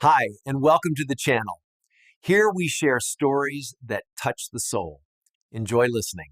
Hi, and welcome to the channel. Here we share stories that touch the soul. Enjoy listening.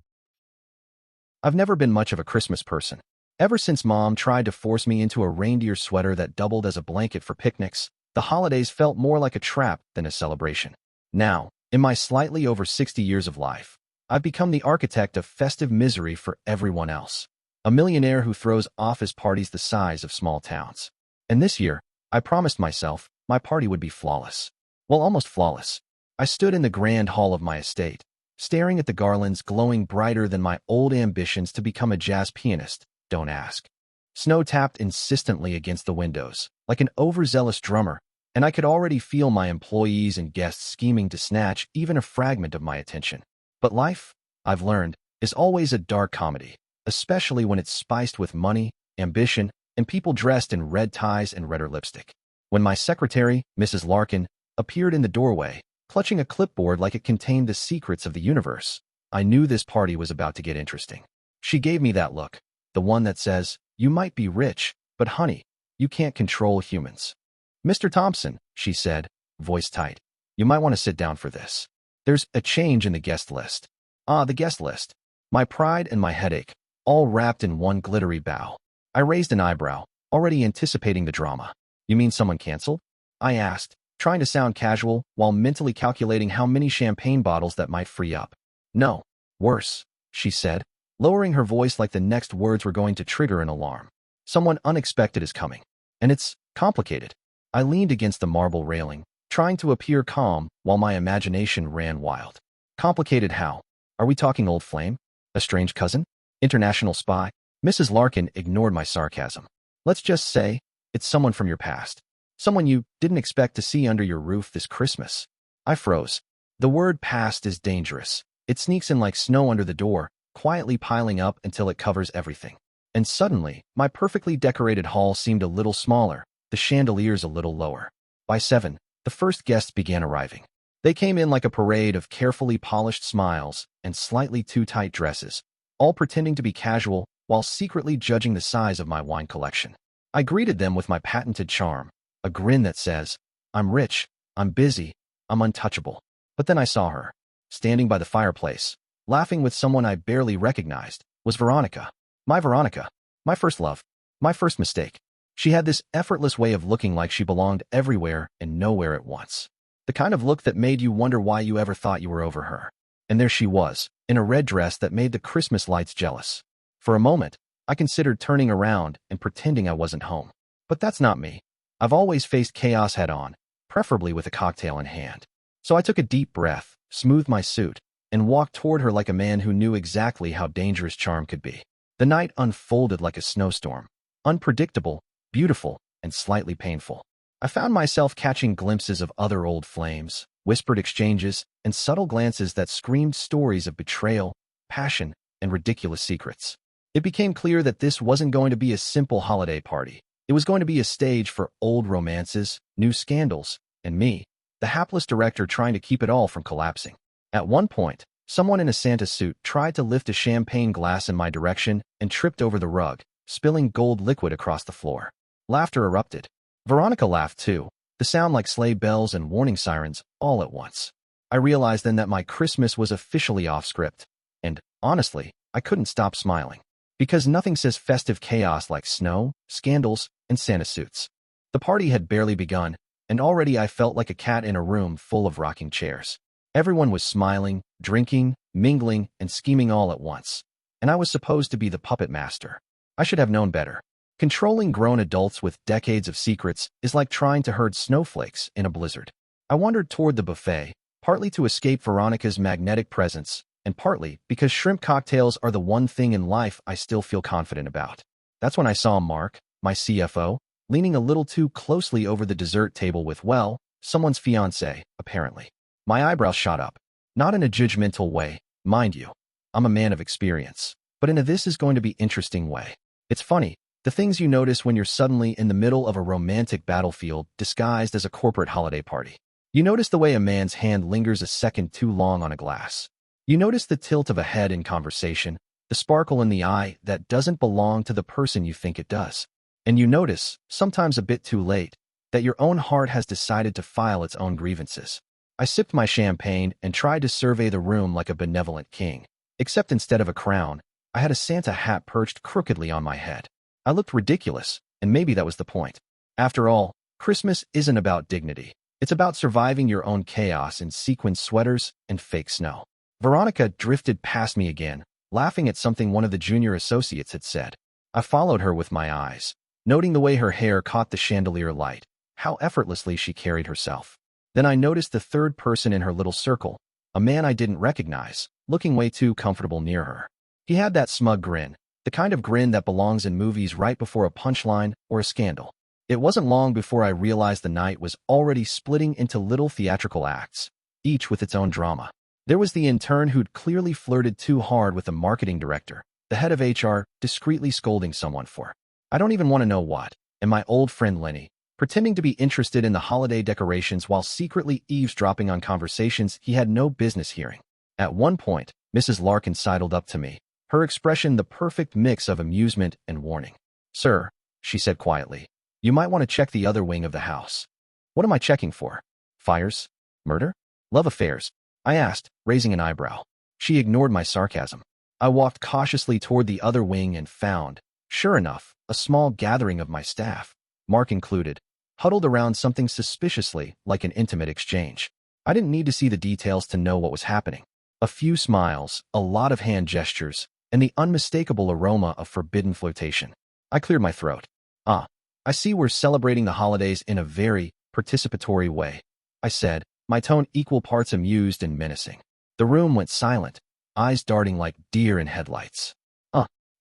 I've never been much of a Christmas person. Ever since Mom tried to force me into a reindeer sweater that doubled as a blanket for picnics, the holidays felt more like a trap than a celebration. Now, in my slightly over 60 years of life, I've become the architect of festive misery for everyone else. A millionaire who throws office parties the size of small towns. And this year, I promised myself my party would be flawless. Well, almost flawless. I stood in the grand hall of my estate, staring at the garlands glowing brighter than my old ambitions to become a jazz pianist, don't ask. Snow tapped insistently against the windows, like an overzealous drummer, and I could already feel my employees and guests scheming to snatch even a fragment of my attention. But life, I've learned, is always a dark comedy, especially when it's spiced with money, ambition, and people dressed in red ties and redder lipstick. When my secretary, Mrs. Larkin, appeared in the doorway, clutching a clipboard like it contained the secrets of the universe, I knew this party was about to get interesting. She gave me that look, the one that says, "You might be rich, but honey, you can't control humans." "Mr. Thompson," she said, voice tight, "you might want to sit down for this. There's a change in the guest list." Ah, the guest list. My pride and my headache, all wrapped in one glittery bow. I raised an eyebrow, already anticipating the drama. "You mean someone canceled?" I asked, trying to sound casual while mentally calculating how many champagne bottles that might free up. "No, worse," she said, lowering her voice like the next words were going to trigger an alarm. "Someone unexpected is coming, and it's complicated." I leaned against the marble railing, trying to appear calm while my imagination ran wild. "Complicated how? Are we talking old flame? A strange cousin? International spy?" Mrs. Larkin ignored my sarcasm. "Let's just say it's someone from your past. Someone you didn't expect to see under your roof this Christmas." I froze. The word past is dangerous. It sneaks in like snow under the door, quietly piling up until it covers everything. And suddenly, my perfectly decorated hall seemed a little smaller, the chandeliers a little lower. By 7, the first guests began arriving. They came in like a parade of carefully polished smiles and slightly too tight dresses, all pretending to be casual while secretly judging the size of my wine collection. I greeted them with my patented charm, a grin that says, "I'm rich, I'm busy, I'm untouchable." But then I saw her, standing by the fireplace, laughing with someone I barely recognized, was Veronica. My Veronica, my first love, my first mistake. She had this effortless way of looking like she belonged everywhere and nowhere at once. The kind of look that made you wonder why you ever thought you were over her. And there she was, in a red dress that made the Christmas lights jealous. For a moment, I considered turning around and pretending I wasn't home. But that's not me. I've always faced chaos head-on, preferably with a cocktail in hand. So I took a deep breath, smoothed my suit, and walked toward her like a man who knew exactly how dangerous charm could be. The night unfolded like a snowstorm, unpredictable, beautiful, and slightly painful. I found myself catching glimpses of other old flames, whispered exchanges, and subtle glances that screamed stories of betrayal, passion, and ridiculous secrets. It became clear that this wasn't going to be a simple holiday party. It was going to be a stage for old romances, new scandals, and me, the hapless director trying to keep it all from collapsing. At one point, someone in a Santa suit tried to lift a champagne glass in my direction and tripped over the rug, spilling gold liquid across the floor. Laughter erupted. Veronica laughed too, the sound like sleigh bells and warning sirens all at once. I realized then that my Christmas was officially off script, and, honestly, I couldn't stop smiling. Because nothing says festive chaos like snow, scandals, and Santa suits. The party had barely begun, and already I felt like a cat in a room full of rocking chairs. Everyone was smiling, drinking, mingling, and scheming all at once. And I was supposed to be the puppet master. I should have known better. Controlling grown adults with decades of secrets is like trying to herd snowflakes in a blizzard. I wandered toward the buffet, partly to escape Veronica's magnetic presence, and partly because shrimp cocktails are the one thing in life I still feel confident about. That's when I saw Mark, my CFO, leaning a little too closely over the dessert table with, well, someone's fiancé, apparently. My eyebrows shot up. Not in a judgmental way, mind you. I'm a man of experience. But in a this is going to be interesting way. It's funny, the things you notice when you're suddenly in the middle of a romantic battlefield disguised as a corporate holiday party. You notice the way a man's hand lingers a second too long on a glass. You notice the tilt of a head in conversation, the sparkle in the eye that doesn't belong to the person you think it does. And you notice, sometimes a bit too late, that your own heart has decided to file its own grievances. I sipped my champagne and tried to survey the room like a benevolent king, except instead of a crown, I had a Santa hat perched crookedly on my head. I looked ridiculous, and maybe that was the point. After all, Christmas isn't about dignity. It's about surviving your own chaos in sequin sweaters and fake snow. Veronica drifted past me again, laughing at something one of the junior associates had said. I followed her with my eyes, noting the way her hair caught the chandelier light, how effortlessly she carried herself. Then I noticed the third person in her little circle, a man I didn't recognize, looking way too comfortable near her. He had that smug grin, the kind of grin that belongs in movies right before a punchline or a scandal. It wasn't long before I realized the night was already splitting into little theatrical acts, each with its own drama. There was the intern who'd clearly flirted too hard with the marketing director, the head of HR discreetly scolding someone for, I don't even want to know what, and my old friend Lenny, pretending to be interested in the holiday decorations while secretly eavesdropping on conversations he had no business hearing. At one point, Mrs. Larkin sidled up to me, her expression the perfect mix of amusement and warning. "Sir," she said quietly, "you might want to check the other wing of the house." "What am I checking for? Fires? Murder? Love affairs?" I asked, raising an eyebrow. She ignored my sarcasm. I walked cautiously toward the other wing and found, sure enough, a small gathering of my staff, Mark included, huddled around something suspiciously like an intimate exchange. I didn't need to see the details to know what was happening. A few smiles, a lot of hand gestures, and the unmistakable aroma of forbidden flirtation. I cleared my throat. "Ah, I see we're celebrating the holidays in a very participatory way," I said, my tone equal parts amused and menacing. The room went silent, eyes darting like deer in headlights.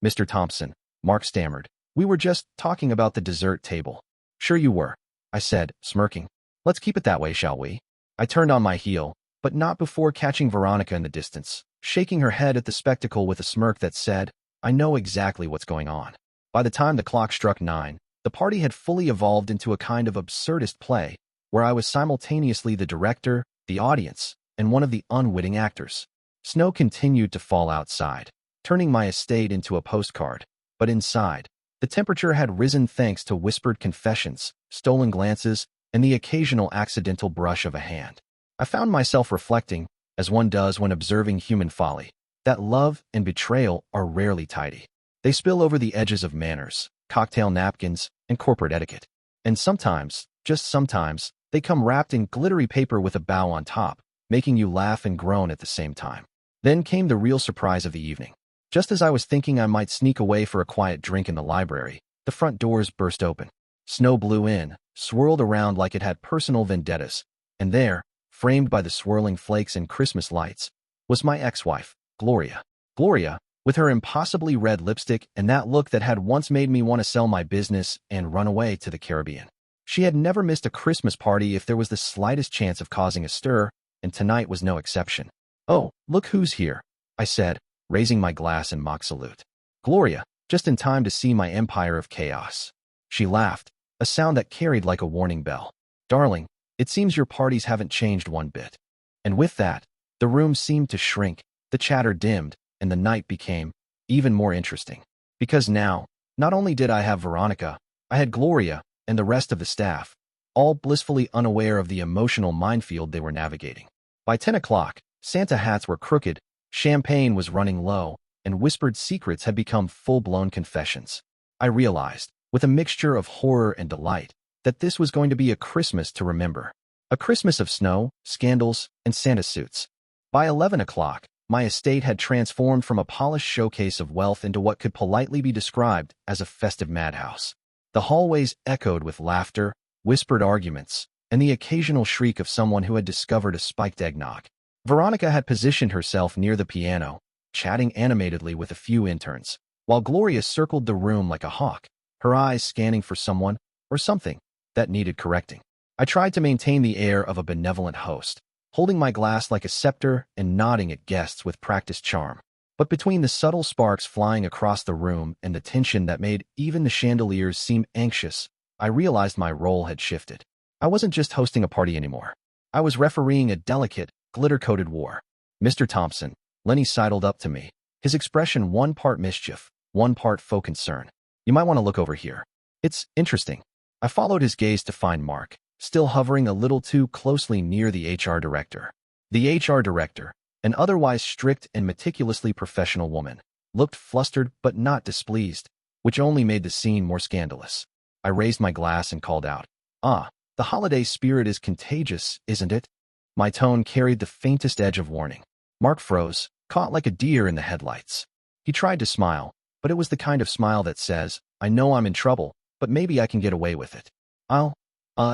Mr. Thompson," Mark stammered. "We were just talking about the dessert table." "Sure you were," I said, smirking. "Let's keep it that way, shall we?" I turned on my heel, but not before catching Veronica in the distance, shaking her head at the spectacle with a smirk that said, "I know exactly what's going on." By the time the clock struck 9, the party had fully evolved into a kind of absurdist play, where I was simultaneously the director, the audience, and one of the unwitting actors. Snow continued to fall outside, turning my estate into a postcard, but inside, the temperature had risen thanks to whispered confessions, stolen glances, and the occasional accidental brush of a hand. I found myself reflecting, as one does when observing human folly, that love and betrayal are rarely tidy. They spill over the edges of manners, cocktail napkins, and corporate etiquette. And sometimes, just sometimes, they come wrapped in glittery paper with a bow on top, making you laugh and groan at the same time. Then came the real surprise of the evening. Just as I was thinking I might sneak away for a quiet drink in the library, the front doors burst open. Snow blew in, swirled around like it had personal vendettas, and there, framed by the swirling flakes and Christmas lights, was my ex-wife, Gloria. Gloria, with her impossibly red lipstick and that look that had once made me want to sell my business and run away to the Caribbean. She had never missed a Christmas party if there was the slightest chance of causing a stir, and tonight was no exception. "Oh, look who's here," I said, raising my glass in mock salute. Gloria, just in time to see my empire of chaos. She laughed, a sound that carried like a warning bell. "Darling, it seems your parties haven't changed one bit." And with that, the room seemed to shrink, the chatter dimmed, and the night became even more interesting. Because now, not only did I have Veronica, I had Gloria and the rest of the staff, all blissfully unaware of the emotional minefield they were navigating. By 10 o'clock, Santa hats were crooked, champagne was running low, and whispered secrets had become full-blown confessions. I realized, with a mixture of horror and delight, that this was going to be a Christmas to remember. A Christmas of snow, scandals, and Santa suits. By 11 o'clock, my estate had transformed from a polished showcase of wealth into what could politely be described as a festive madhouse. The hallways echoed with laughter, whispered arguments, and the occasional shriek of someone who had discovered a spiked eggnog. Veronica had positioned herself near the piano, chatting animatedly with a few interns, while Gloria circled the room like a hawk, her eyes scanning for someone or something that needed correcting. I tried to maintain the air of a benevolent host, holding my glass like a scepter and nodding at guests with practiced charm. But between the subtle sparks flying across the room and the tension that made even the chandeliers seem anxious, I realized my role had shifted. I wasn't just hosting a party anymore. I was refereeing a delicate, glitter-coated war. "Mr. Thompson," Lenny sidled up to me, his expression one part mischief, one part faux concern. "You might want to look over here. It's interesting." I followed his gaze to find Mark, still hovering a little too closely near the HR director. The HR director, an otherwise strict and meticulously professional woman, looked flustered but not displeased, which only made the scene more scandalous. I raised my glass and called out, "Ah, the holiday spirit is contagious, isn't it?" My tone carried the faintest edge of warning. Mark froze, caught like a deer in the headlights. He tried to smile, but it was the kind of smile that says, "I know I'm in trouble, but maybe I can get away with it. I'll,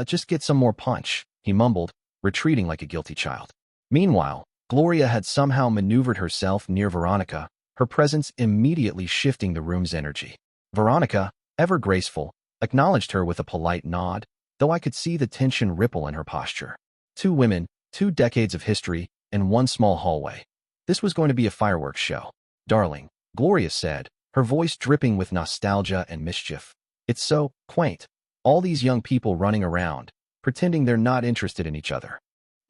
just get some more punch," he mumbled, retreating like a guilty child. Meanwhile, Gloria had somehow maneuvered herself near Veronica, her presence immediately shifting the room's energy. Veronica, ever graceful, acknowledged her with a polite nod, though I could see the tension ripple in her posture. Two women, 2 decades of history, and one small hallway. This was going to be a fireworks show. "Darling," Gloria said, her voice dripping with nostalgia and mischief. "It's so quaint. All these young people running around, pretending they're not interested in each other."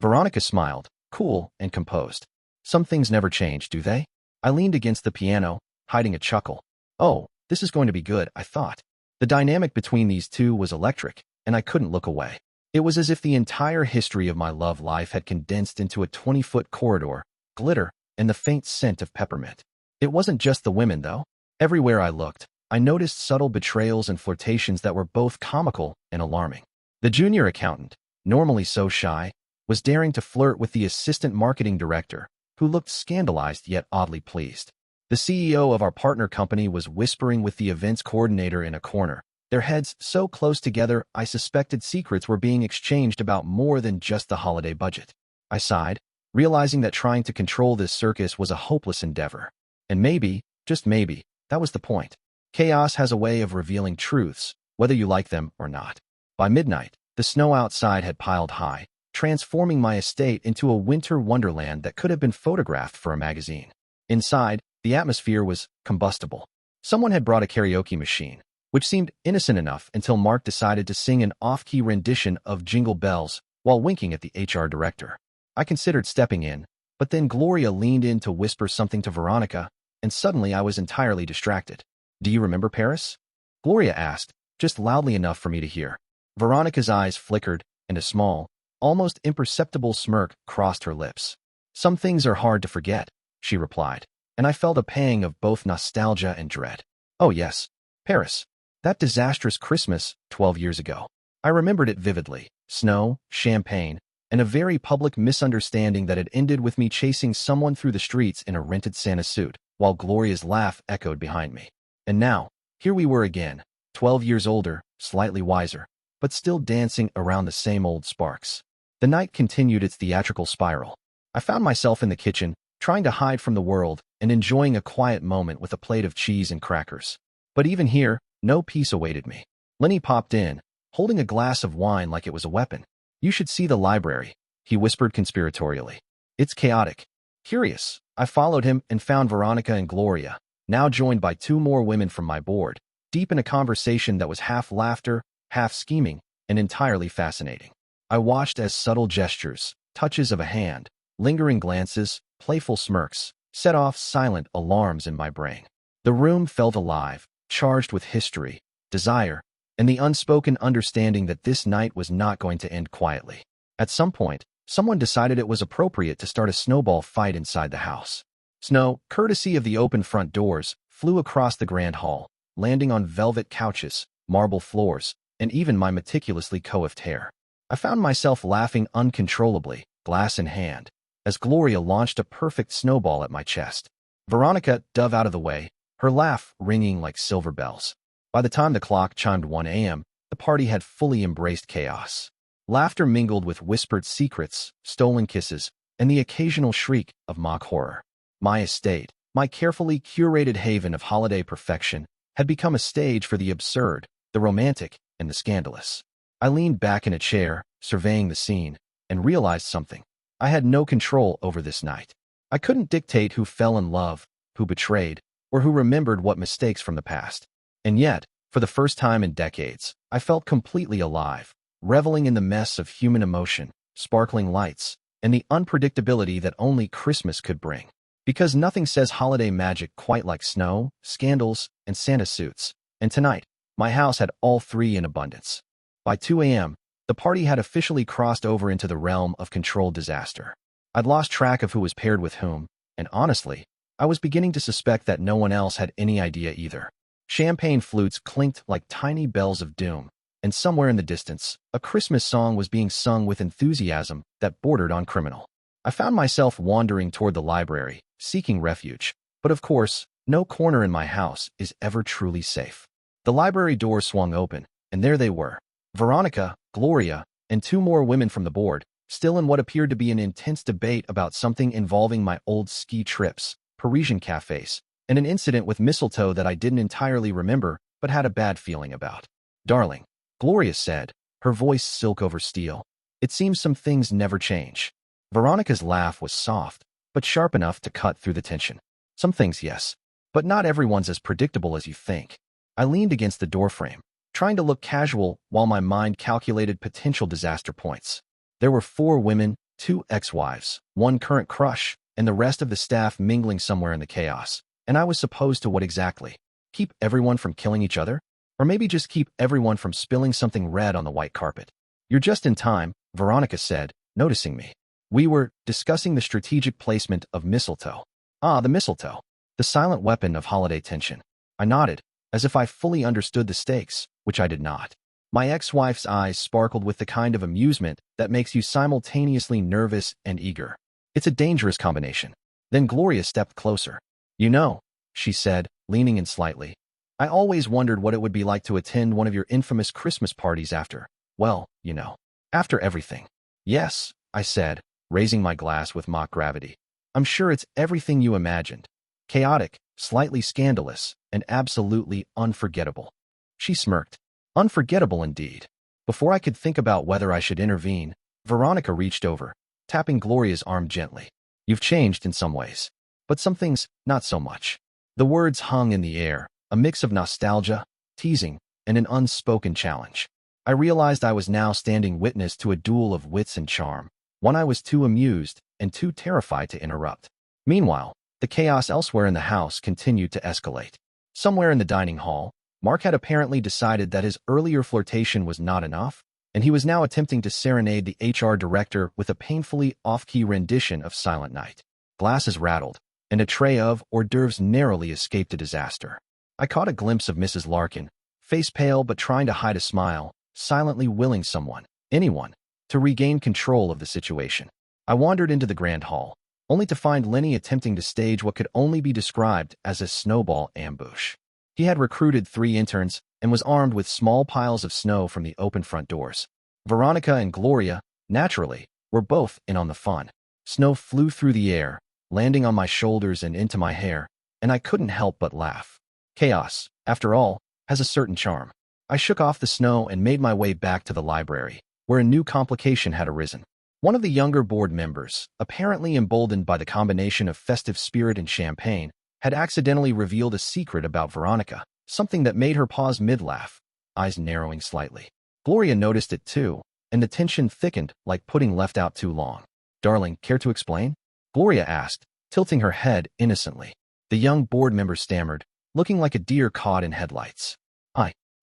Veronica smiled, cool and composed. "Some things never change, do they?" I leaned against the piano, hiding a chuckle. Oh, this is going to be good, I thought. The dynamic between these two was electric, and I couldn't look away. It was as if the entire history of my love life had condensed into a 20-foot corridor, glitter, and the faint scent of peppermint. It wasn't just the women, though. Everywhere I looked, I noticed subtle betrayals and flirtations that were both comical and alarming. The junior accountant, normally so shy, was daring to flirt with the assistant marketing director, who looked scandalized yet oddly pleased. The CEO of our partner company was whispering with the events coordinator in a corner, their heads so close together I suspected secrets were being exchanged about more than just the holiday budget. I sighed, realizing that trying to control this circus was a hopeless endeavor. And maybe, just maybe, that was the point. Chaos has a way of revealing truths, whether you like them or not. By midnight, the snow outside had piled high, transforming my estate into a winter wonderland that could have been photographed for a magazine. Inside, the atmosphere was combustible. Someone had brought a karaoke machine, which seemed innocent enough until Mark decided to sing an off-key rendition of Jingle Bells while winking at the HR director. I considered stepping in, but then Gloria leaned in to whisper something to Veronica, and suddenly I was entirely distracted. "Do you remember Paris?" Gloria asked, just loudly enough for me to hear. Veronica's eyes flickered, and a small, almost imperceptible smirk crossed her lips. "Some things are hard to forget," she replied, and I felt a pang of both nostalgia and dread. Oh yes, Paris. That disastrous Christmas 12 years ago. I remembered it vividly. Snow, champagne, and a very public misunderstanding that had ended with me chasing someone through the streets in a rented Santa suit, while Gloria's laugh echoed behind me. And now, here we were again, 12 years older, slightly wiser, but still dancing around the same old sparks. The night continued its theatrical spiral. I found myself in the kitchen, trying to hide from the world and enjoying a quiet moment with a plate of cheese and crackers. But even here, no peace awaited me. Lenny popped in, holding a glass of wine like it was a weapon. "You should see the library," he whispered conspiratorially. "It's chaotic." Curious, I followed him and found Veronica and Gloria, now joined by 2 more women from my board, deep in a conversation that was half laughter, half scheming, and entirely fascinating. I watched as subtle gestures, touches of a hand, lingering glances, playful smirks, set off silent alarms in my brain. The room felt alive, charged with history, desire, and the unspoken understanding that this night was not going to end quietly. At some point, someone decided it was appropriate to start a snowball fight inside the house. Snow, courtesy of the open front doors, flew across the grand hall, landing on velvet couches, marble floors, and even my meticulously coiffed hair. I found myself laughing uncontrollably, glass in hand, as Gloria launched a perfect snowball at my chest. Veronica dove out of the way, her laugh ringing like silver bells. By the time the clock chimed 1 a.m., the party had fully embraced chaos. Laughter mingled with whispered secrets, stolen kisses, and the occasional shriek of mock horror. My estate, my carefully curated haven of holiday perfection, had become a stage for the absurd, the romantic, and the scandalous. I leaned back in a chair, surveying the scene, and realized something. I had no control over this night. I couldn't dictate who fell in love, who betrayed, or who remembered what mistakes from the past. And yet, for the first time in decades, I felt completely alive, reveling in the mess of human emotion, sparkling lights, and the unpredictability that only Christmas could bring. Because nothing says holiday magic quite like snow, scandals, and Santa suits. And tonight, my house had all 3 in abundance. By 2 a.m., the party had officially crossed over into the realm of controlled disaster. I'd lost track of who was paired with whom, and honestly, I was beginning to suspect that no one else had any idea either. Champagne flutes clinked like tiny bells of doom, and somewhere in the distance, a Christmas song was being sung with enthusiasm that bordered on criminal. I found myself wandering toward the library, seeking refuge. But of course, no corner in my house is ever truly safe. The library door swung open, and there they were. Veronica, Gloria, and 2 more women from the board, still in what appeared to be an intense debate about something involving my old ski trips, Parisian cafes, and an incident with mistletoe that I didn't entirely remember but had a bad feeling about. "Darling," Gloria said, her voice silk over steel. "It seems some things never change." Veronica's laugh was soft, but sharp enough to cut through the tension. "Some things, yes, but not everyone's as predictable as you think." I leaned against the doorframe, trying to look casual while my mind calculated potential disaster points. There were 4 women, 2 ex-wives, 1 current crush, and the rest of the staff mingling somewhere in the chaos. And I was supposed to what exactly? Keep everyone from killing each other? Or maybe just keep everyone from spilling something red on the white carpet? "You're just in time," Veronica said, noticing me. "We were discussing the strategic placement of mistletoe." "Ah, the mistletoe. The silent weapon of holiday tension." I nodded, as if I fully understood the stakes, which I did not. My ex-wife's eyes sparkled with the kind of amusement that makes you simultaneously nervous and eager. "It's a dangerous combination." Then Gloria stepped closer. "You know," she said, leaning in slightly, "I always wondered what it would be like to attend one of your infamous Christmas parties after, well, you know, after everything." "Yes," I said, raising my glass with mock gravity. "I'm sure it's everything you imagined. Chaotic, slightly scandalous, and absolutely unforgettable." She smirked. Unforgettable indeed. Before I could think about whether I should intervene, Veronica reached over, tapping Gloria's arm gently. "You've changed in some ways, but some things not so much." The words hung in the air, a mix of nostalgia, teasing, and an unspoken challenge. I realized I was now standing witness to a duel of wits and charm, one I was too amused and too terrified to interrupt. Meanwhile, the chaos elsewhere in the house continued to escalate. Somewhere in the dining hall, Mark had apparently decided that his earlier flirtation was not enough, and he was now attempting to serenade the HR director with a painfully off-key rendition of Silent Night. Glasses rattled, and a tray of hors d'oeuvres narrowly escaped a disaster. I caught a glimpse of Mrs. Larkin, face pale but trying to hide a smile, silently willing someone, anyone, to regain control of the situation. I wandered into the grand hall, only to find Lenny attempting to stage what could only be described as a snowball ambush. He had recruited 3 interns and was armed with small piles of snow from the open front doors. Veronica and Gloria, naturally, were both in on the fun. Snow flew through the air, landing on my shoulders and into my hair, and I couldn't help but laugh. Chaos, after all, has a certain charm. I shook off the snow and made my way back to the library, where a new complication had arisen. One of the younger board members, apparently emboldened by the combination of festive spirit and champagne, had accidentally revealed a secret about Veronica, something that made her pause mid-laugh, eyes narrowing slightly. Gloria noticed it too, and the tension thickened like pudding left out too long. "Darling, care to explain?" Gloria asked, tilting her head innocently. The young board member stammered, looking like a deer caught in headlights.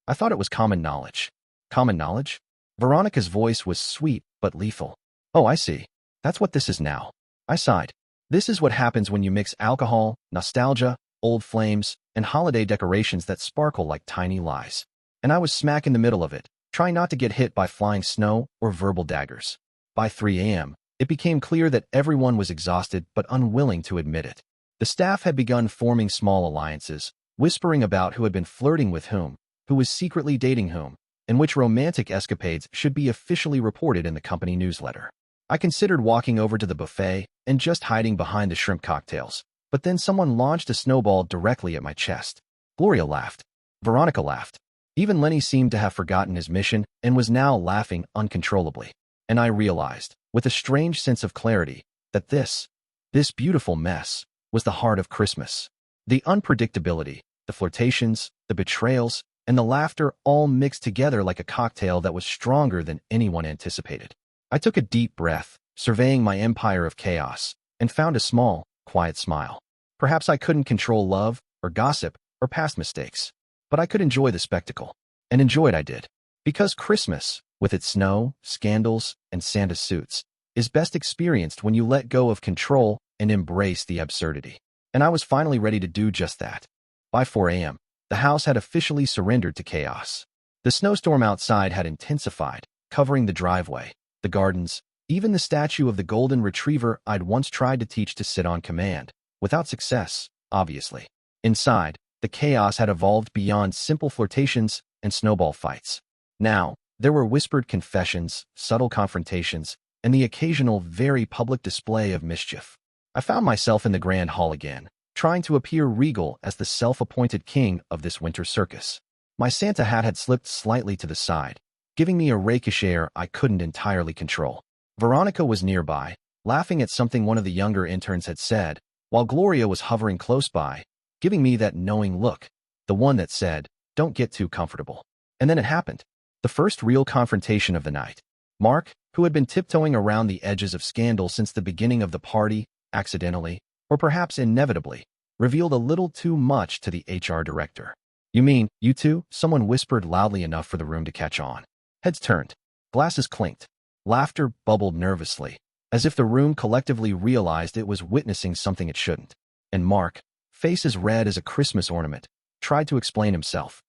I thought it was common knowledge." "Common knowledge?" Veronica's voice was sweet but lethal. "Oh, I see. That's what this is now." I sighed. This is what happens when you mix alcohol, nostalgia, old flames, and holiday decorations that sparkle like tiny lies. And I was smack in the middle of it, trying not to get hit by flying snow or verbal daggers. By 3 a.m., it became clear that everyone was exhausted but unwilling to admit it. The staff had begun forming small alliances, whispering about who had been flirting with whom, who was secretly dating whom, and which romantic escapades should be officially reported in the company newsletter. I considered walking over to the buffet and just hiding behind the shrimp cocktails, but then someone launched a snowball directly at my chest. Gloria laughed. Veronica laughed. Even Lenny seemed to have forgotten his mission and was now laughing uncontrollably. And I realized, with a strange sense of clarity, that this beautiful mess was the heart of Christmas. The unpredictability, the flirtations, the betrayals, and the laughter all mixed together like a cocktail that was stronger than anyone anticipated. I took a deep breath, surveying my empire of chaos, and found a small, quiet smile. Perhaps I couldn't control love, or gossip, or past mistakes, but I could enjoy the spectacle. And enjoy it I did. Because Christmas, with its snow, scandals, and Santa suits, is best experienced when you let go of control and embrace the absurdity. And I was finally ready to do just that. By 4 a.m., the house had officially surrendered to chaos. The snowstorm outside had intensified, covering the driveway, the gardens, even the statue of the golden retriever I'd once tried to teach to sit on command, without success, obviously. Inside, the chaos had evolved beyond simple flirtations and snowball fights. Now, there were whispered confessions, subtle confrontations, and the occasional very public display of mischief. I found myself in the grand hall again, trying to appear regal as the self-appointed king of this winter circus. My Santa hat had slipped slightly to the side, giving me a rakish air I couldn't entirely control. Veronica was nearby, laughing at something one of the younger interns had said, while Gloria was hovering close by, giving me that knowing look, the one that said, "Don't get too comfortable." And then it happened. The first real confrontation of the night. Mark, who had been tiptoeing around the edges of scandal since the beginning of the party, accidentally, or perhaps inevitably, revealed a little too much to the HR director. "You mean, you two?" Someone whispered loudly enough for the room to catch on. Heads turned. Glasses clinked. Laughter bubbled nervously, as if the room collectively realized it was witnessing something it shouldn't. And Mark, face as red as a Christmas ornament, tried to explain himself.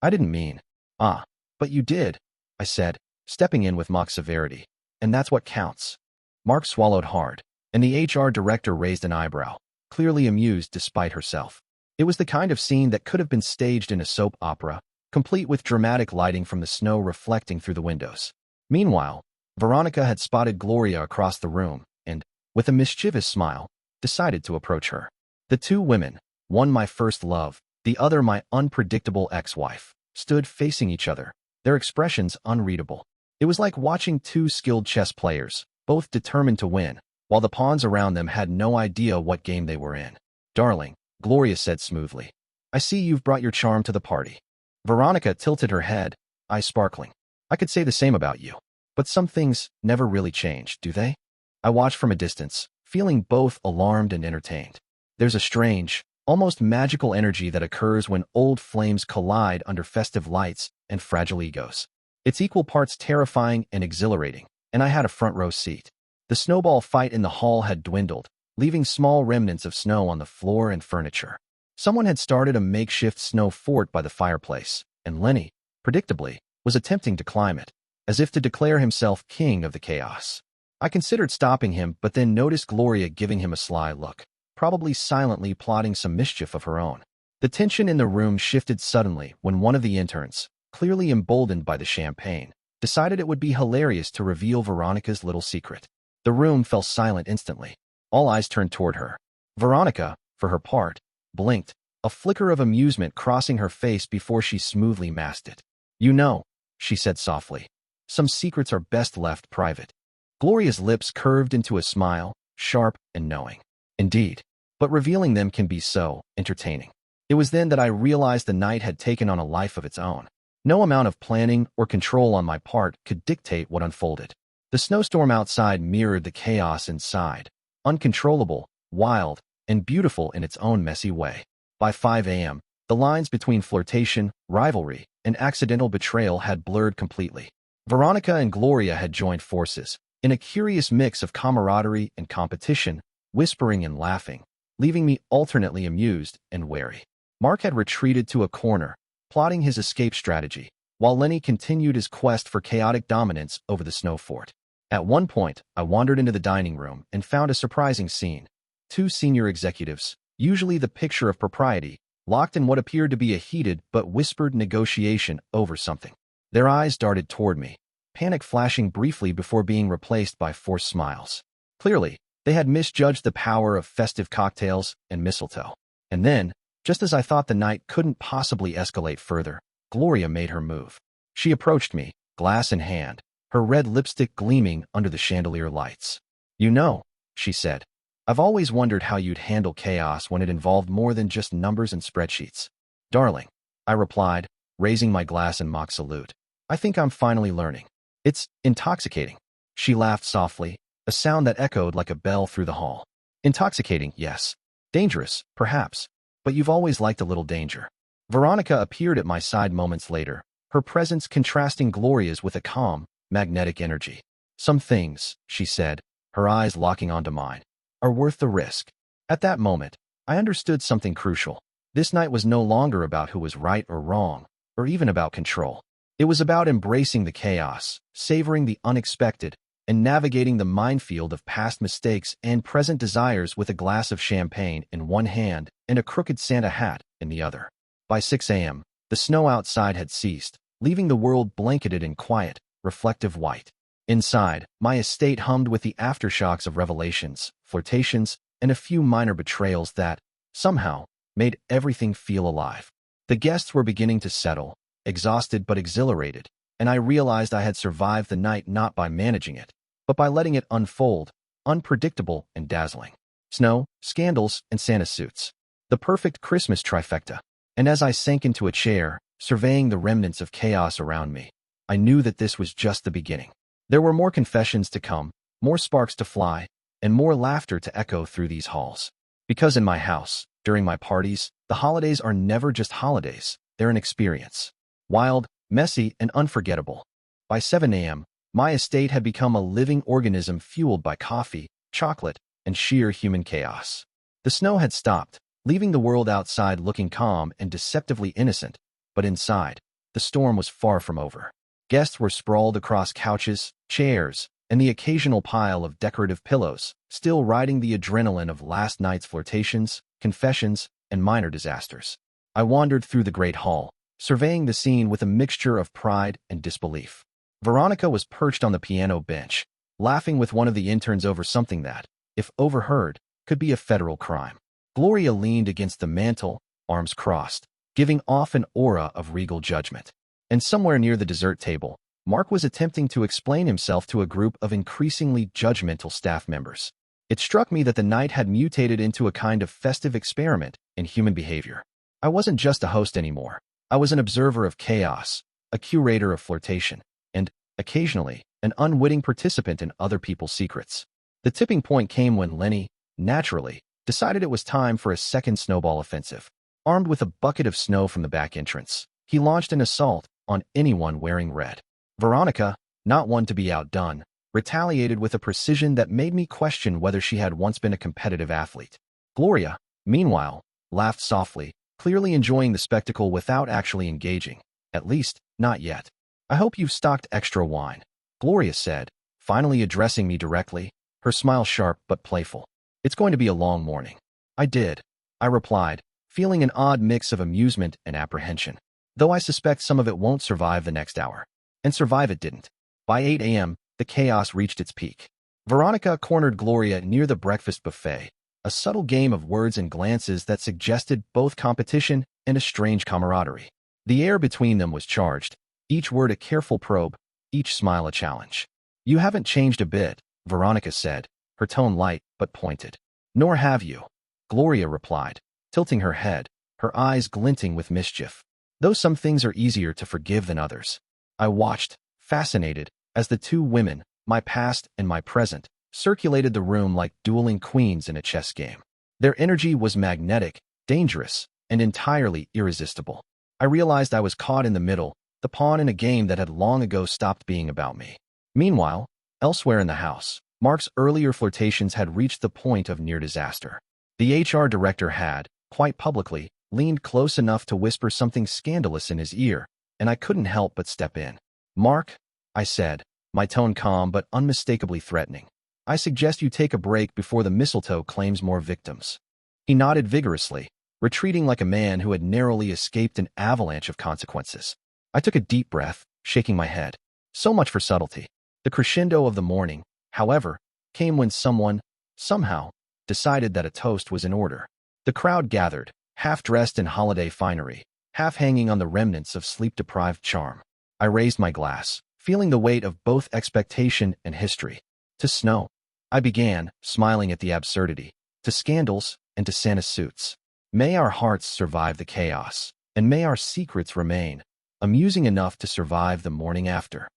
I didn't mean. But you did," I said, stepping in with mock severity. "And that's what counts." Mark swallowed hard, and the HR director raised an eyebrow, clearly amused despite herself. It was the kind of scene that could have been staged in a soap opera, complete with dramatic lighting from the snow reflecting through the windows. Meanwhile, Veronica had spotted Gloria across the room and, with a mischievous smile, decided to approach her. The two women, one my first love, the other my unpredictable ex-wife, stood facing each other, their expressions unreadable. It was like watching two skilled chess players, both determined to win, while the pawns around them had no idea what game they were in. "Darling," Gloria said smoothly, "I see you've brought your charm to the party." Veronica tilted her head, eyes sparkling. "I could say the same about you. But some things never really change, do they?" I watched from a distance, feeling both alarmed and entertained. There's a strange, almost magical energy that occurs when old flames collide under festive lights and fragile egos. It's equal parts terrifying and exhilarating, and I had a front row seat. The snowball fight in the hall had dwindled, leaving small remnants of snow on the floor and furniture. Someone had started a makeshift snow fort by the fireplace, and Lenny, predictably, was attempting to climb it, as if to declare himself king of the chaos. I considered stopping him, but then noticed Gloria giving him a sly look, probably silently plotting some mischief of her own. The tension in the room shifted suddenly when one of the interns, clearly emboldened by the champagne, decided it would be hilarious to reveal Veronica's little secret. The room fell silent instantly. All eyes turned toward her. Veronica, for her part, blinked, a flicker of amusement crossing her face before she smoothly masked it. "You know," she said softly, "some secrets are best left private." Gloria's lips curved into a smile, sharp and knowing. "Indeed. But revealing them can be so entertaining." It was then that I realized the night had taken on a life of its own. No amount of planning or control on my part could dictate what unfolded. The snowstorm outside mirrored the chaos inside, uncontrollable, wild, and beautiful in its own messy way. By 5 a.m., the lines between flirtation, rivalry, and accidental betrayal had blurred completely. Veronica and Gloria had joined forces, in a curious mix of camaraderie and competition, whispering and laughing, leaving me alternately amused and wary. Mark had retreated to a corner, plotting his escape strategy, while Lenny continued his quest for chaotic dominance over the snow fort. At one point, I wandered into the dining room and found a surprising scene. Two senior executives, usually the picture of propriety, locked in what appeared to be a heated but whispered negotiation over something. Their eyes darted toward me, panic flashing briefly before being replaced by forced smiles. Clearly, they had misjudged the power of festive cocktails and mistletoe. And then, just as I thought the night couldn't possibly escalate further, Gloria made her move. She approached me, glass in hand, her red lipstick gleaming under the chandelier lights. "You know," she said, "I've always wondered how you'd handle chaos when it involved more than just numbers and spreadsheets." "Darling," I replied, raising my glass in mock salute, "I think I'm finally learning. It's intoxicating." She laughed softly, a sound that echoed like a bell through the hall. "Intoxicating, yes. Dangerous, perhaps. But you've always liked a little danger." Veronica appeared at my side moments later, her presence contrasting Gloria's with a calm, magnetic energy. "Some things," she said, her eyes locking onto mine, "are worth the risk." At that moment, I understood something crucial. This night was no longer about who was right or wrong, or even about control. It was about embracing the chaos, savoring the unexpected, and navigating the minefield of past mistakes and present desires with a glass of champagne in one hand and a crooked Santa hat in the other. By 6 a.m., the snow outside had ceased, leaving the world blanketed in quiet, reflective white. Inside, my estate hummed with the aftershocks of revelations, flirtations, and a few minor betrayals that, somehow, made everything feel alive. The guests were beginning to settle, exhausted but exhilarated, and I realized I had survived the night not by managing it, but by letting it unfold, unpredictable and dazzling. Snow, scandals, and Santa suits. The perfect Christmas trifecta. And as I sank into a chair, surveying the remnants of chaos around me, I knew that this was just the beginning. There were more confessions to come, more sparks to fly, and more laughter to echo through these halls. Because in my house, during my parties, the holidays are never just holidays, they're an experience. Wild, messy, and unforgettable. By 7 a.m., my estate had become a living organism fueled by coffee, chocolate, and sheer human chaos. The snow had stopped, leaving the world outside looking calm and deceptively innocent, but inside, the storm was far from over. Guests were sprawled across couches, chairs, and the occasional pile of decorative pillows, still riding the adrenaline of last night's flirtations, confessions, and minor disasters. I wandered through the great hall, surveying the scene with a mixture of pride and disbelief. Veronica was perched on the piano bench, laughing with one of the interns over something that, if overheard, could be a federal crime. Gloria leaned against the mantel, arms crossed, giving off an aura of regal judgment. And somewhere near the dessert table, Mark was attempting to explain himself to a group of increasingly judgmental staff members. It struck me that the night had mutated into a kind of festive experiment in human behavior. I wasn't just a host anymore. I was an observer of chaos, a curator of flirtation, and, occasionally, an unwitting participant in other people's secrets. The tipping point came when Lenny, naturally, decided it was time for a second snowball offensive. Armed with a bucket of snow from the back entrance, he launched an assault on anyone wearing red. Veronica, not one to be outdone, retaliated with a precision that made me question whether she had once been a competitive athlete. Gloria, meanwhile, laughed softly, clearly enjoying the spectacle without actually engaging. At least, not yet. "I hope you've stocked extra wine," Gloria said, finally addressing me directly, her smile sharp but playful. "It's going to be a long morning." "I did," I replied, feeling an odd mix of amusement and apprehension, though I suspect some of it won't survive the next hour. And survive it didn't. By 8 a.m., the chaos reached its peak. Veronica cornered Gloria near the breakfast buffet, a subtle game of words and glances that suggested both competition and a strange camaraderie. The air between them was charged, each word a careful probe, each smile a challenge. "You haven't changed a bit," Veronica said, her tone light but pointed. "Nor have you," Gloria replied, tilting her head, her eyes glinting with mischief. "Though some things are easier to forgive than others." I watched, fascinated, as the two women, my past and my present, circulated the room like dueling queens in a chess game. Their energy was magnetic, dangerous, and entirely irresistible. I realized I was caught in the middle, the pawn in a game that had long ago stopped being about me. Meanwhile, elsewhere in the house, Mark's earlier flirtations had reached the point of near disaster. The HR director had, quite publicly, leaned close enough to whisper something scandalous in his ear, and I couldn't help but step in. "Mark," I said, my tone calm but unmistakably threatening, "I suggest you take a break before the mistletoe claims more victims." He nodded vigorously, retreating like a man who had narrowly escaped an avalanche of consequences. I took a deep breath, shaking my head. So much for subtlety. The crescendo of the morning, however, came when someone, somehow, decided that a toast was in order. The crowd gathered, half-dressed in holiday finery, half hanging on the remnants of sleep-deprived charm. I raised my glass, feeling the weight of both expectation and history. "To snow," I began, smiling at the absurdity, "to scandals, and to Santa suits. May our hearts survive the chaos, and may our secrets remain amusing enough to survive the morning after."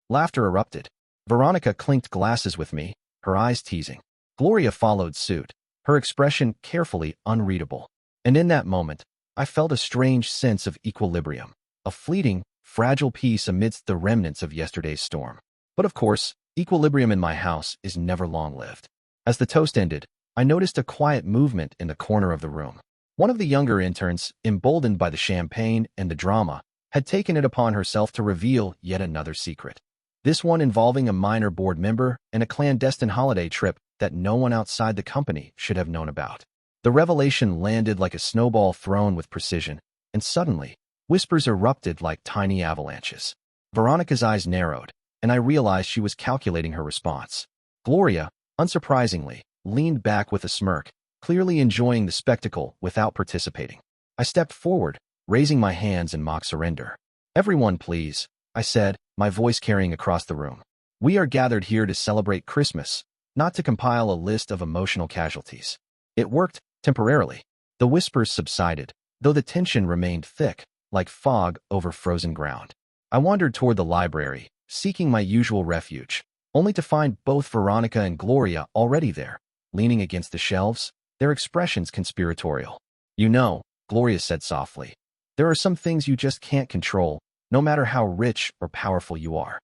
Laughter erupted. Veronica clinked glasses with me, her eyes teasing. Gloria followed suit, her expression carefully unreadable. And in that moment, I felt a strange sense of equilibrium, a fleeting, fragile piece amidst the remnants of yesterday's storm. But of course, equilibrium in my house is never long-lived. As the toast ended, I noticed a quiet movement in the corner of the room. One of the younger interns, emboldened by the champagne and the drama, had taken it upon herself to reveal yet another secret. This one involving a minor board member and a clandestine holiday trip that no one outside the company should have known about. The revelation landed like a snowball thrown with precision, and suddenly, whispers erupted like tiny avalanches. Veronica's eyes narrowed, and I realized she was calculating her response. Gloria, unsurprisingly, leaned back with a smirk, clearly enjoying the spectacle without participating. I stepped forward, raising my hands in mock surrender. "Everyone, please," I said, my voice carrying across the room. "We are gathered here to celebrate Christmas, not to compile a list of emotional casualties." It worked, temporarily. The whispers subsided, though the tension remained thick, like fog over frozen ground. I wandered toward the library, seeking my usual refuge, only to find both Veronica and Gloria already there, leaning against the shelves, their expressions conspiratorial. "You know," Gloria said softly, "there are some things you just can't control, no matter how rich or powerful you are."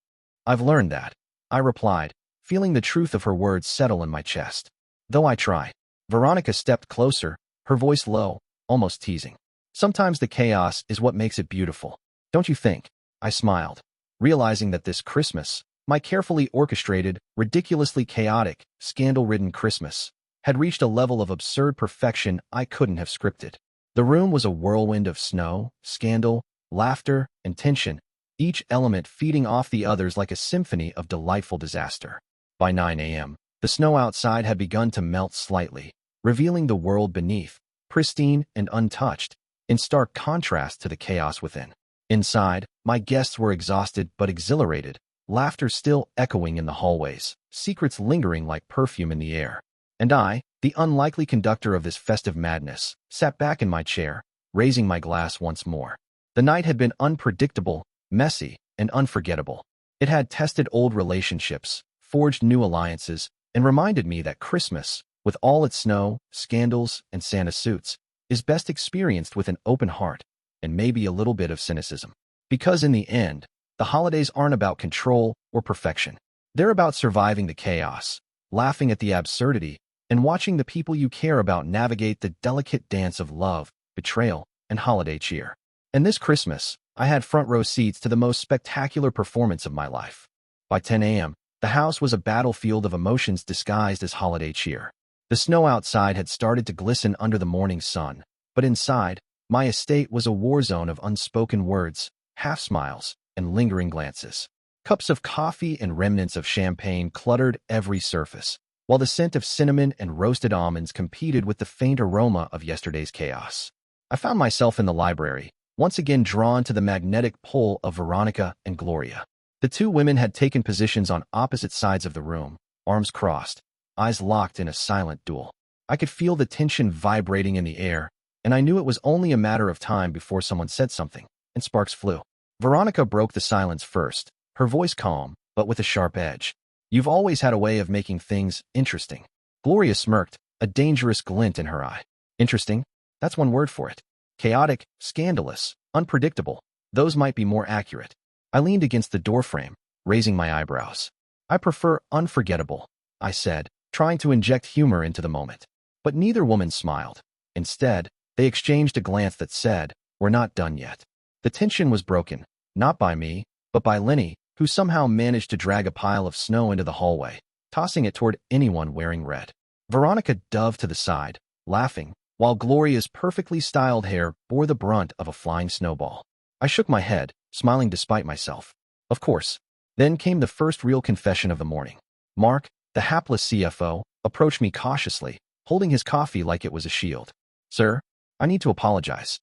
"I've learned that," I replied, feeling the truth of her words settle in my chest. "Though I try." Veronica stepped closer, her voice low, almost teasing. "Sometimes the chaos is what makes it beautiful. Don't you think?" I smiled, realizing that this Christmas, my carefully orchestrated, ridiculously chaotic, scandal-ridden Christmas, had reached a level of absurd perfection I couldn't have scripted. The room was a whirlwind of snow, scandal, laughter, and tension, each element feeding off the others like a symphony of delightful disaster. By 9 a.m., the snow outside had begun to melt slightly, revealing the world beneath, pristine and untouched, in stark contrast to the chaos within. Inside, my guests were exhausted but exhilarated, laughter still echoing in the hallways, secrets lingering like perfume in the air. And I, the unlikely conductor of this festive madness, sat back in my chair, raising my glass once more. The night had been unpredictable, messy, and unforgettable. It had tested old relationships, forged new alliances, and reminded me that Christmas, with all its snow, scandals, and Santa suits, is best experienced with an open heart, and maybe a little bit of cynicism. Because in the end, the holidays aren't about control or perfection. They're about surviving the chaos, laughing at the absurdity, and watching the people you care about navigate the delicate dance of love, betrayal, and holiday cheer. And this Christmas, I had front-row seats to the most spectacular performance of my life. By 10 a.m., the house was a battlefield of emotions disguised as holiday cheer. The snow outside had started to glisten under the morning sun, but inside, my estate was a war zone of unspoken words, half-smiles, and lingering glances. Cups of coffee and remnants of champagne cluttered every surface, while the scent of cinnamon and roasted almonds competed with the faint aroma of yesterday's chaos. I found myself in the library, once again drawn to the magnetic pull of Veronica and Gloria. The two women had taken positions on opposite sides of the room, arms crossed, eyes locked in a silent duel. I could feel the tension vibrating in the air, and I knew it was only a matter of time before someone said something, and sparks flew. Veronica broke the silence first, her voice calm, but with a sharp edge. "You've always had a way of making things interesting." Gloria smirked, a dangerous glint in her eye. "Interesting? That's one word for it. Chaotic, scandalous, unpredictable. Those might be more accurate." I leaned against the doorframe, raising my eyebrows. "I prefer unforgettable," I said, trying to inject humor into the moment. But neither woman smiled. Instead, they exchanged a glance that said, "We're not done yet." The tension was broken, not by me, but by Lenny, who somehow managed to drag a pile of snow into the hallway, tossing it toward anyone wearing red. Veronica dove to the side, laughing, while Gloria's perfectly styled hair bore the brunt of a flying snowball. I shook my head, smiling despite myself. Of course. Then came the first real confession of the morning. Mark, the hapless CFO, approached me cautiously, holding his coffee like it was a shield. "Sir, I need to apologize.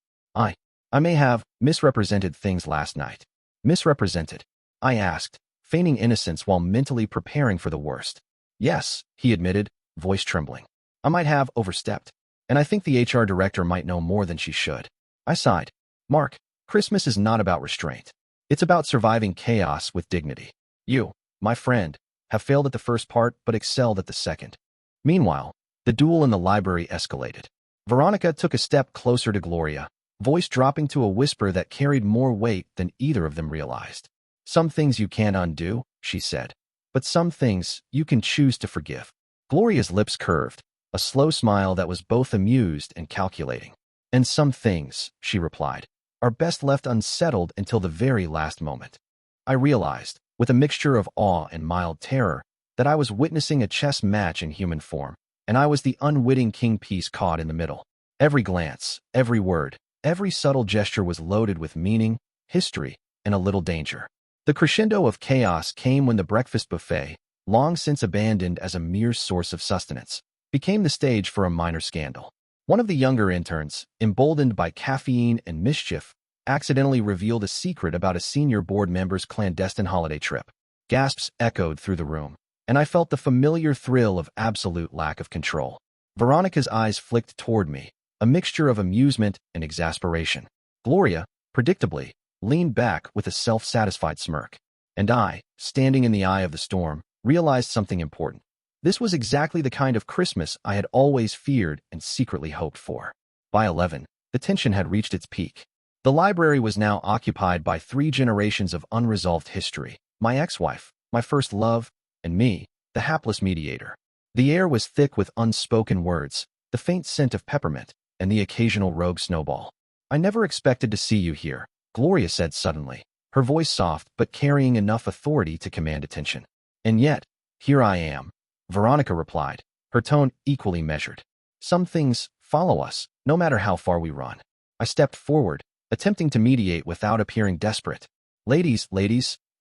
I may have misrepresented things last night." "Misrepresented?" I asked, feigning innocence while mentally preparing for the worst. "Yes," he admitted, voice trembling. "I might have overstepped, and I think the HR director might know more than she should." I sighed. "Mark, Christmas is not about restraint. It's about surviving chaos with dignity. You, my friend, have failed at the first part but excelled at the second." Meanwhile, the duel in the library escalated. Veronica took a step closer to Gloria, voice dropping to a whisper that carried more weight than either of them realized. "Some things you can't undo," she said, "but some things you can choose to forgive." Gloria's lips curved, a slow smile that was both amused and calculating. "And some things," she replied, "are best left unsettled until the very last moment." I realized, with a mixture of awe and mild terror, that I was witnessing a chess match in human form, and I was the unwitting king piece caught in the middle. Every glance, every word, every subtle gesture was loaded with meaning, history, and a little danger. The crescendo of chaos came when the breakfast buffet, long since abandoned as a mere source of sustenance, became the stage for a minor scandal. One of the younger interns, emboldened by caffeine and mischief, accidentally revealed a secret about a senior board member's clandestine holiday trip. Gasps echoed through the room, and I felt the familiar thrill of absolute lack of control. Veronica's eyes flicked toward me, a mixture of amusement and exasperation. Gloria, predictably, leaned back with a self-satisfied smirk. And I, standing in the eye of the storm, realized something important. This was exactly the kind of Christmas I had always feared and secretly hoped for. By 11, the tension had reached its peak. The library was now occupied by 3 generations of unresolved history: my ex-wife, my first love, and me, the hapless mediator. The air was thick with unspoken words, the faint scent of peppermint, and the occasional rogue snowball. "I never expected to see you here," Gloria said suddenly, her voice soft but carrying enough authority to command attention. "And yet, here I am," Veronica replied, her tone equally measured. "Some things follow us, no matter how far we run." I stepped forward, attempting to mediate without appearing desperate. Ladies,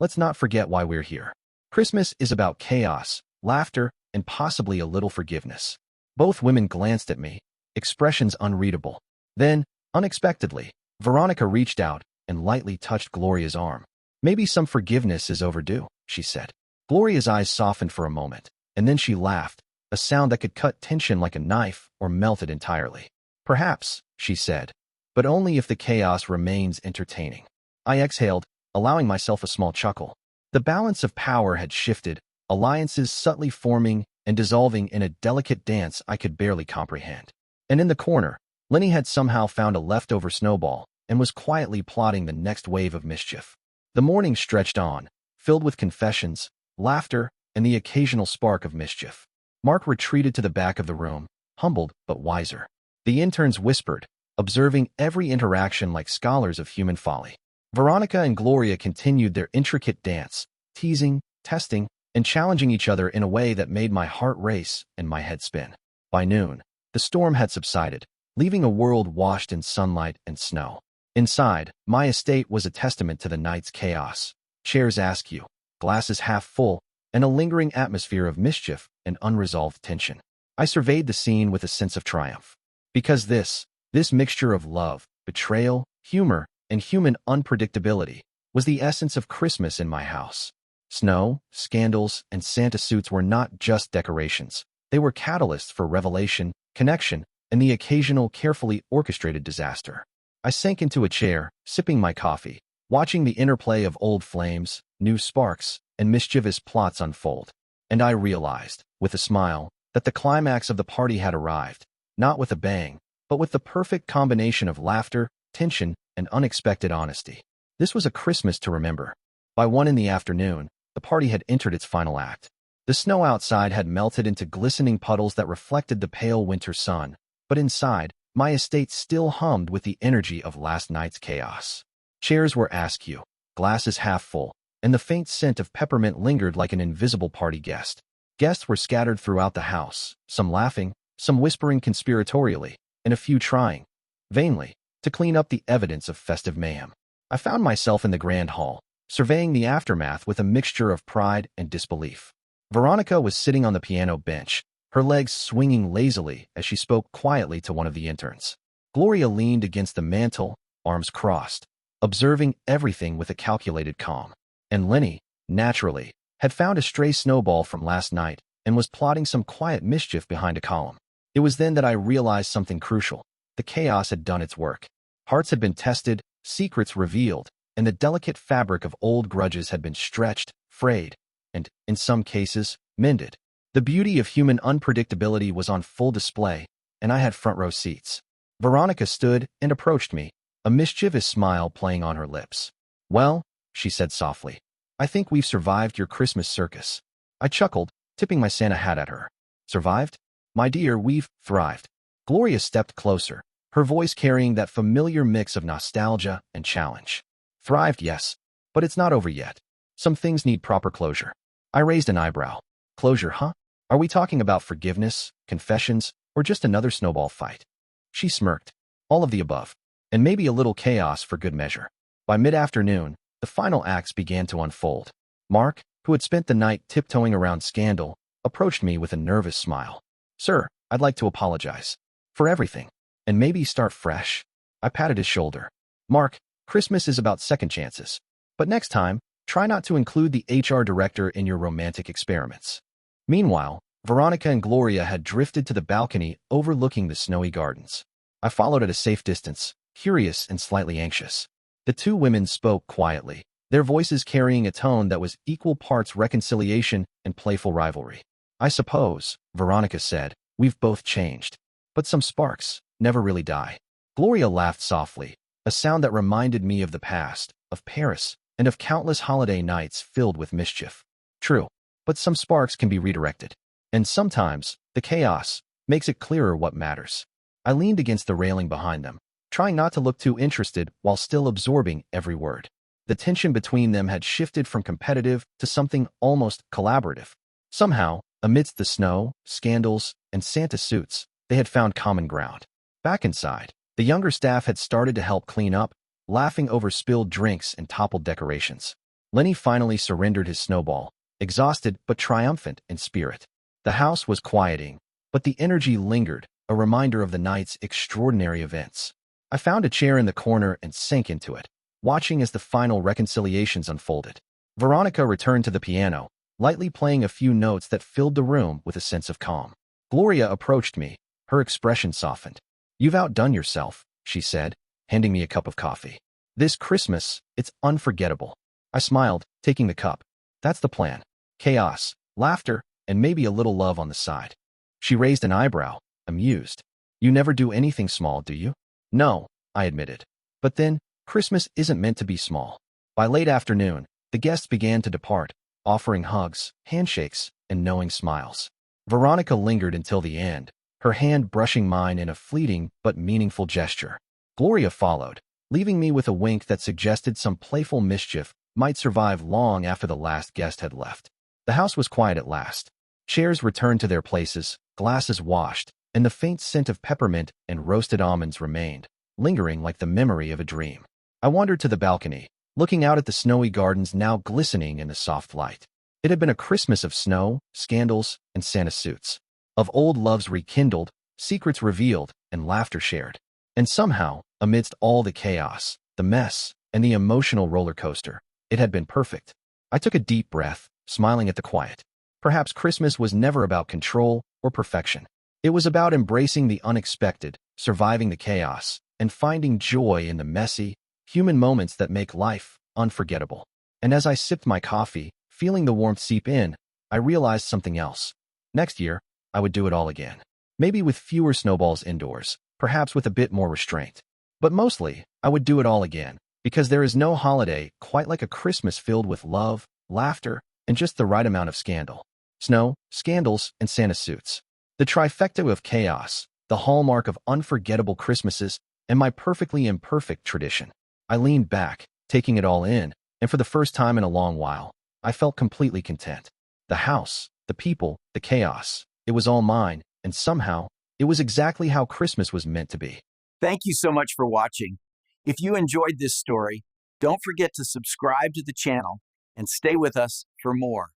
let's not forget why we're here. Christmas is about chaos, laughter, and possibly a little forgiveness." Both women glanced at me, expressions unreadable. Then, unexpectedly, Veronica reached out and lightly touched Gloria's arm. "Maybe some forgiveness is overdue," she said. Gloria's eyes softened for a moment, and then she laughed, a sound that could cut tension like a knife or melt it entirely. "Perhaps," she said, "but only if the chaos remains entertaining." I exhaled, allowing myself a small chuckle. The balance of power had shifted, alliances subtly forming and dissolving in a delicate dance I could barely comprehend. And in the corner, Lenny had somehow found a leftover snowball and was quietly plotting the next wave of mischief. The morning stretched on, filled with confessions, laughter, and the occasional spark of mischief. Mark retreated to the back of the room, humbled but wiser. The interns whispered, observing every interaction like scholars of human folly. Veronica and Gloria continued their intricate dance, teasing, testing, and challenging each other in a way that made my heart race and my head spin. By noon, the storm had subsided, leaving a world washed in sunlight and snow. Inside, my estate was a testament to the night's chaos. Chairs askew, glasses half full, and a lingering atmosphere of mischief and unresolved tension. I surveyed the scene with a sense of triumph. Because this mixture of love, betrayal, humor, and human unpredictability was the essence of Christmas in my house. Snow, scandals, and Santa suits were not just decorations. They were catalysts for revelation, connection, and the occasional carefully orchestrated disaster. I sank into a chair, sipping my coffee, watching the interplay of old flames, new sparks, and mischievous plots unfold. And I realized, with a smile, that the climax of the party had arrived, not with a bang, but with the perfect combination of laughter, tension, and unexpected honesty. This was a Christmas to remember. By 1 in the afternoon, the party had entered its final act. The snow outside had melted into glistening puddles that reflected the pale winter sun, but inside, my estate still hummed with the energy of last night's chaos. Chairs were askew, glasses half full, and the faint scent of peppermint lingered like an invisible party guest. Guests were scattered throughout the house, some laughing, some whispering conspiratorially, and a few trying, vainly, to clean up the evidence of festive mayhem. I found myself in the grand hall, surveying the aftermath with a mixture of pride and disbelief. Veronica was sitting on the piano bench, her legs swinging lazily as she spoke quietly to one of the interns. Gloria leaned against the mantel, arms crossed, observing everything with a calculated calm. And Lenny, naturally, had found a stray snowball from last night and was plotting some quiet mischief behind a column. It was then that I realized something crucial. The chaos had done its work. Hearts had been tested, secrets revealed, and the delicate fabric of old grudges had been stretched, frayed, and, in some cases, mended. The beauty of human unpredictability was on full display, and I had front row seats. Veronica stood and approached me, a mischievous smile playing on her lips. "Well," she said softly, "I think we've survived your Christmas circus." I chuckled, tipping my Santa hat at her. "Survived? My dear, we've thrived." Gloria stepped closer, her voice carrying that familiar mix of nostalgia and challenge. "Thrived, yes, but it's not over yet. Some things need proper closure." I raised an eyebrow. "Closure, huh? Are we talking about forgiveness, confessions, or just another snowball fight?" She smirked. "All of the above. And maybe a little chaos for good measure." By mid-afternoon, the final acts began to unfold. Mark, who had spent the night tiptoeing around scandal, approached me with a nervous smile. "Sir, I'd like to apologize. For everything. And maybe start fresh." I patted his shoulder. "Mark, Christmas is about second chances. But next time, try not to include the HR director in your romantic experiments." Meanwhile, Veronica and Gloria had drifted to the balcony overlooking the snowy gardens. I followed at a safe distance, curious and slightly anxious. The two women spoke quietly, their voices carrying a tone that was equal parts reconciliation and playful rivalry. "I suppose," Veronica said, "we've both changed. But some sparks never really die." Gloria laughed softly, a sound that reminded me of the past, of Paris, and of countless holiday nights filled with mischief. True, but some sparks can be redirected. And sometimes, the chaos makes it clearer what matters. I leaned against the railing behind them, trying not to look too interested while still absorbing every word. The tension between them had shifted from competitive to something almost collaborative. Somehow, amidst the snow, scandals, and Santa suits, they had found common ground. Back inside, the younger staff had started to help clean up, laughing over spilled drinks and toppled decorations. Lenny finally surrendered his snowball, exhausted but triumphant in spirit. The house was quieting, but the energy lingered, a reminder of the night's extraordinary events. I found a chair in the corner and sank into it, watching as the final reconciliations unfolded. Veronica returned to the piano, lightly playing a few notes that filled the room with a sense of calm. Gloria approached me, her expression softened. "You've outdone yourself," she said, handing me a cup of coffee. "This Christmas, it's unforgettable." I smiled, taking the cup. "That's the plan. Chaos, laughter, and maybe a little love on the side." She raised an eyebrow, amused. "You never do anything small, do you?" "No," I admitted. But then, Christmas isn't meant to be small. By late afternoon, the guests began to depart, offering hugs, handshakes, and knowing smiles. Veronica lingered until the end, her hand brushing mine in a fleeting but meaningful gesture. Gloria followed, leaving me with a wink that suggested some playful mischief might survive long after the last guest had left. The house was quiet at last. Chairs returned to their places, glasses washed, and the faint scent of peppermint and roasted almonds remained, lingering like the memory of a dream. I wandered to the balcony, looking out at the snowy gardens now glistening in the soft light. It had been a Christmas of snow, scandals, and Santa suits. Of old loves rekindled, secrets revealed, and laughter shared. And somehow, amidst all the chaos, the mess, and the emotional roller coaster, it had been perfect. I took a deep breath, smiling at the quiet. Perhaps Christmas was never about control or perfection. It was about embracing the unexpected, surviving the chaos, and finding joy in the messy, human moments that make life unforgettable. And as I sipped my coffee, feeling the warmth seep in, I realized something else. Next year, I would do it all again. Maybe with fewer snowballs indoors, perhaps with a bit more restraint. But mostly, I would do it all again, because there is no holiday quite like a Christmas filled with love, laughter, and just the right amount of scandal. Snow, scandals, and Santa suits. The trifecta of chaos, the hallmark of unforgettable Christmases, and my perfectly imperfect tradition. I leaned back, taking it all in, and for the first time in a long while, I felt completely content. The house, the people, the chaos, it was all mine, and somehow, it was exactly how Christmas was meant to be. Thank you so much for watching. If you enjoyed this story, don't forget to subscribe to the channel and stay with us for more.